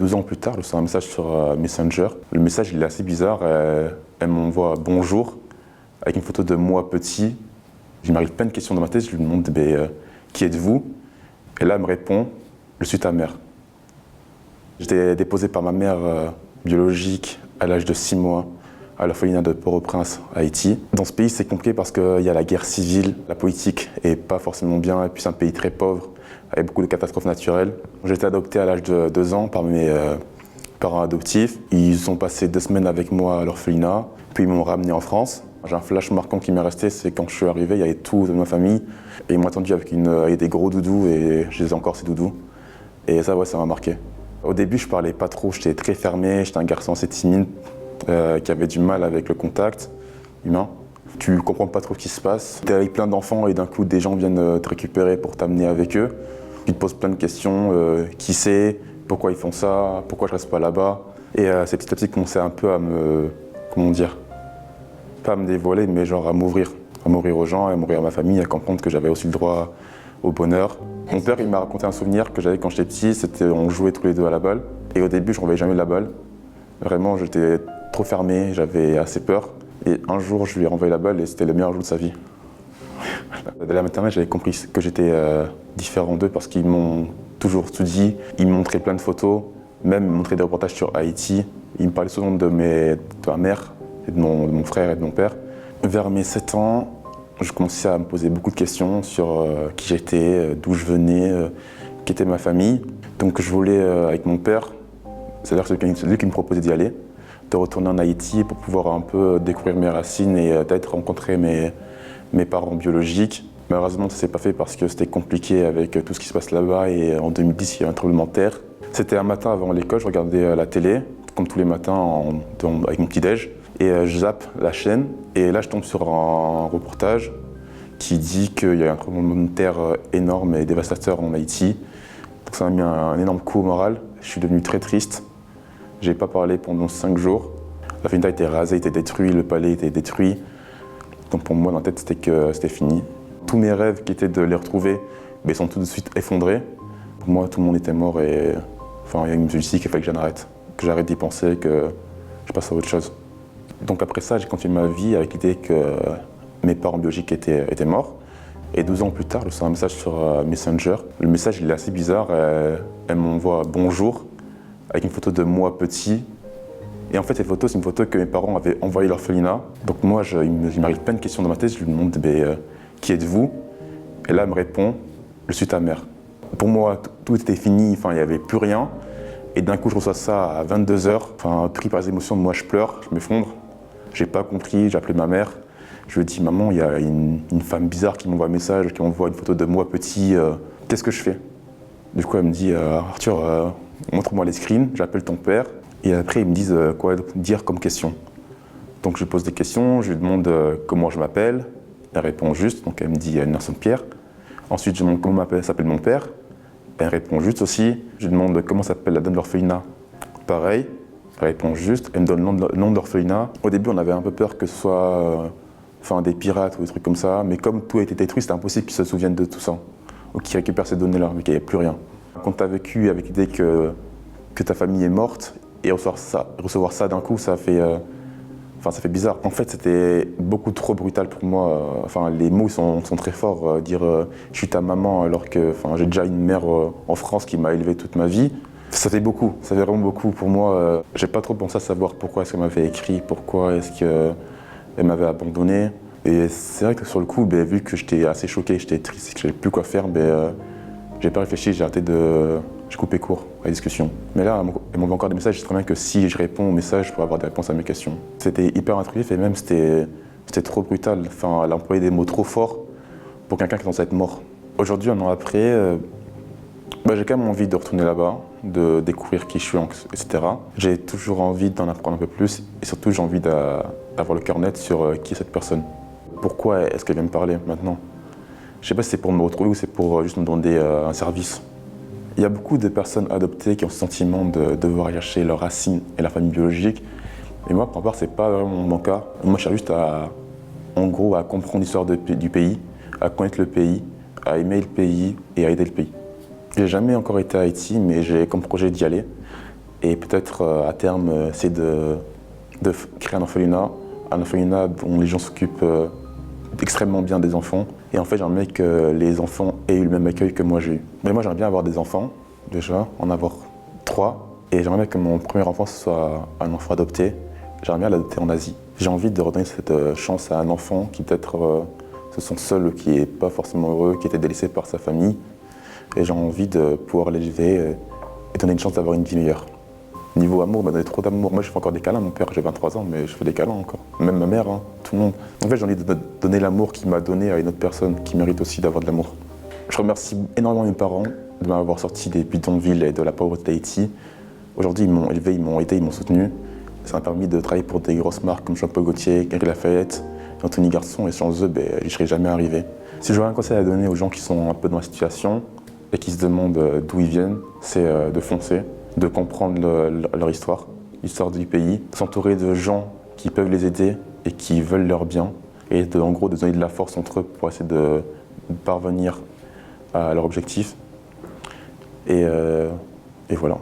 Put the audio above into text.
12 ans plus tard, je reçois un message sur Messenger. Le message, il est assez bizarre. Elle m'envoie bonjour avec une photo de moi petit. Il m'arrive plein de questions dans ma tête. Je lui demande qui êtes-vous? Et là, elle me répond, je suis ta mère. J'étais déposé par ma mère biologique à l'âge de 6 mois à l'orphelinat de Port-au-Prince, Haïti. Dans ce pays, c'est compliqué parce qu'il y a la guerre civile, la politique est pas forcément bien, et puis c'est un pays très pauvre, avec beaucoup de catastrophes naturelles. J'ai été adopté à l'âge de 2 ans par mes parents adoptifs. Ils ont passé 2 semaines avec moi à l'orphelinat, puis ils m'ont ramené en France. J'ai un flash marquant qui m'est resté, c'est quand je suis arrivé, il y avait tout de ma famille, et ils m'ont attendu avec des gros doudous, et je les ai encore ces doudous. Et ça, ouais, ça m'a marqué. Au début, je parlais pas trop, j'étais très fermé, j'étais un garçon assez timide, qui avait du mal avec le contact humain. Tu comprends pas trop ce qui se passe. Tu es avec plein d'enfants et d'un coup, des gens viennent te récupérer pour t'amener avec eux. Ils te posent plein de questions, qui c'est, pourquoi ils font ça, pourquoi je reste pas là-bas. Et c'est petit à petit commencé un peu à me, comment dire, pas à me dévoiler, mais genre à m'ouvrir aux gens, à m'ouvrir à ma famille, à comprendre que j'avais aussi le droit au bonheur. Mon père, il m'a raconté un souvenir que j'avais quand j'étais petit, c'était on jouait tous les deux à la balle. Et au début, je ne renvoyais jamais la balle. Vraiment, j'étais trop fermé, j'avais assez peur. Et un jour, je lui ai renvoyé la balle et c'était le meilleur jour de sa vie. Dès la maternelle, j'avais compris que j'étais différent d'eux parce qu'ils m'ont toujours tout dit. Ils me montraient plein de photos, même ils me montraient des reportages sur Haïti. Ils me parlaient souvent de ma mère, et de mon frère et de mon père. Vers mes 7 ans, je commençais à me poser beaucoup de questions sur qui j'étais, d'où je venais, qui était ma famille. Donc je voulais, avec mon père, c'est-à-dire celui qui me proposait d'y aller, de retourner en Haïti pour pouvoir un peu découvrir mes racines et peut-être rencontrer mes parents biologiques. Malheureusement, ça ne s'est pas fait parce que c'était compliqué avec tout ce qui se passe là-bas et en 2010, il y a eu un tremblement de terre. C'était un matin avant l'école, je regardais la télé, comme tous les matins avec mon petit-déj. Et je zappe la chaîne et là je tombe sur un reportage qui dit qu'il y a un tremblement de terre énorme et dévastateur en Haïti. Donc ça m'a mis un énorme coup au moral. Je suis devenu très triste. J'ai pas parlé pendant 5 jours. La Finta était rasée, était détruite, le palais était détruit. Donc pour moi dans la tête c'était que c'était fini. Tous mes rêves qui étaient de les retrouver sont tout de suite effondrés. Pour moi tout le monde était mort et enfin, il y a une musique qu'il fallait que j'arrête d'y penser, que je passe à autre chose. Donc après ça, j'ai continué ma vie avec l'idée que mes parents biologiques étaient morts. Et 12 ans plus tard, je reçois un message sur Messenger. Le message, il est assez bizarre. Elle m'envoie bonjour avec une photo de moi petit. Et en fait, cette photo, c'est une photo que mes parents avaient envoyée à l'orphelinat. Donc moi, il m'arrive plein de questions dans ma tête. Je lui demande qui êtes-vous? Et là, elle me répond, je suis ta mère. Pour moi, tout était fini, enfin, il n'y avait plus rien. Et d'un coup, je reçois ça à 22 h. Enfin, pris par les émotions, moi, je pleure, je m'effondre. J'ai pas compris, j'ai appelé ma mère. Je lui ai dit, maman, il y a une femme bizarre qui m'envoie un message, qui m'envoie une photo de moi petit. Qu'est-ce que je fais? Du coup, elle me dit, Arthur, montre-moi les screens, j'appelle ton père. Et après, ils me disent quoi dire comme question. Donc, je lui pose des questions, je lui demande comment je m'appelle. Elle répond juste, donc elle me dit Nelson Pierre. Ensuite, je lui demande comment s'appelle mon père. Elle répond juste aussi. Je lui demande comment s'appelle la dame de l'orphelinat. Pareil. Elle répond juste, elle me donne le nom de l'orphelinat. Au début, on avait un peu peur que ce soit des pirates ou des trucs comme ça, mais comme tout a été détruit, c'était impossible qu'ils se souviennent de tout ça, ou qu'ils récupèrent ces données-là, mais qu'il n'y avait plus rien. Quand tu as vécu avec l'idée que ta famille est morte, et recevoir ça d'un coup, ça fait bizarre. En fait, c'était beaucoup trop brutal pour moi. Les mots sont très forts. Dire je suis ta maman alors que j'ai déjà une mère en France qui m'a élevé toute ma vie. Ça fait beaucoup, ça fait vraiment beaucoup pour moi. J'ai pas trop pensé à savoir pourquoi est-ce qu'elle m'avait écrit, pourquoi est-ce qu'elle m'avait abandonné. Et c'est vrai que sur le coup, vu que j'étais assez choqué, j'étais triste, que je savais plus quoi faire, j'ai pas réfléchi, j'ai coupé court à la discussion. Mais là, elle m'envoie encore des messages, je sais très bien que si je réponds aux messages, je pourrais avoir des réponses à mes questions. C'était hyper intrusif et même c'était trop brutal. Elle a employé des mots trop forts pour quelqu'un qui est censé être mort. Aujourd'hui, 1 an après, j'ai quand même envie de retourner là-bas, de découvrir qui je suis, etc. J'ai toujours envie d'en apprendre un peu plus et surtout j'ai envie d'avoir le cœur net sur qui est cette personne. Pourquoi est-ce qu'elle vient me parler maintenant? Je sais pas si c'est pour me retrouver ou c'est pour juste me demander un service. Il y a beaucoup de personnes adoptées qui ont ce sentiment de devoir chercher leurs racines et la famille biologique. Et moi, pour ma part, c'est pas vraiment mon cas. Moi, je cherche juste à comprendre l'histoire du pays, à connaître le pays, à aimer le pays et à aider le pays. J'ai jamais encore été à Haïti, mais j'ai comme projet d'y aller. Et peut-être à terme, essayer de créer un orphelinat dont les gens s'occupent extrêmement bien des enfants. Et en fait, j'aimerais que les enfants aient eu le même accueil que moi j'ai eu. Mais moi, j'aimerais bien avoir des enfants, déjà, en avoir 3. Et j'aimerais bien que mon premier enfant soit un enfant adopté. J'aimerais bien l'adopter en Asie. J'ai envie de redonner cette chance à un enfant qui peut-être se sent seul, qui n'est pas forcément heureux, qui était délaissé par sa famille. Et j'ai envie de pouvoir l'élever et donner une chance d'avoir une vie meilleure. Niveau amour, m'a donné trop d'amour. Moi, je fais encore des câlins. Mon père, j'ai 23 ans, mais je fais des câlins encore. Même ma mère, hein, tout le monde. En fait, j'ai envie de donner l'amour qu'il m'a donné à une autre personne qui mérite aussi d'avoir de l'amour. Je remercie énormément mes parents de m'avoir sorti des bidonvilles et de la pauvreté d'Haïti. Aujourd'hui, ils m'ont élevé, ils m'ont aidé, ils m'ont soutenu. Ça m'a permis de travailler pour des grosses marques comme Jean-Paul Gaultier, Galeries Lafayette, Anthony Garçon, et sans eux, j'y serais jamais arrivé. Si j'aurais un conseil à donner aux gens qui sont un peu dans la situation et qui se demandent d'où ils viennent, c'est de foncer, de comprendre leur histoire, l'histoire du pays, de s'entourer de gens qui peuvent les aider et qui veulent leur bien, et en gros de donner de la force entre eux pour essayer de parvenir à leur objectif. Et voilà.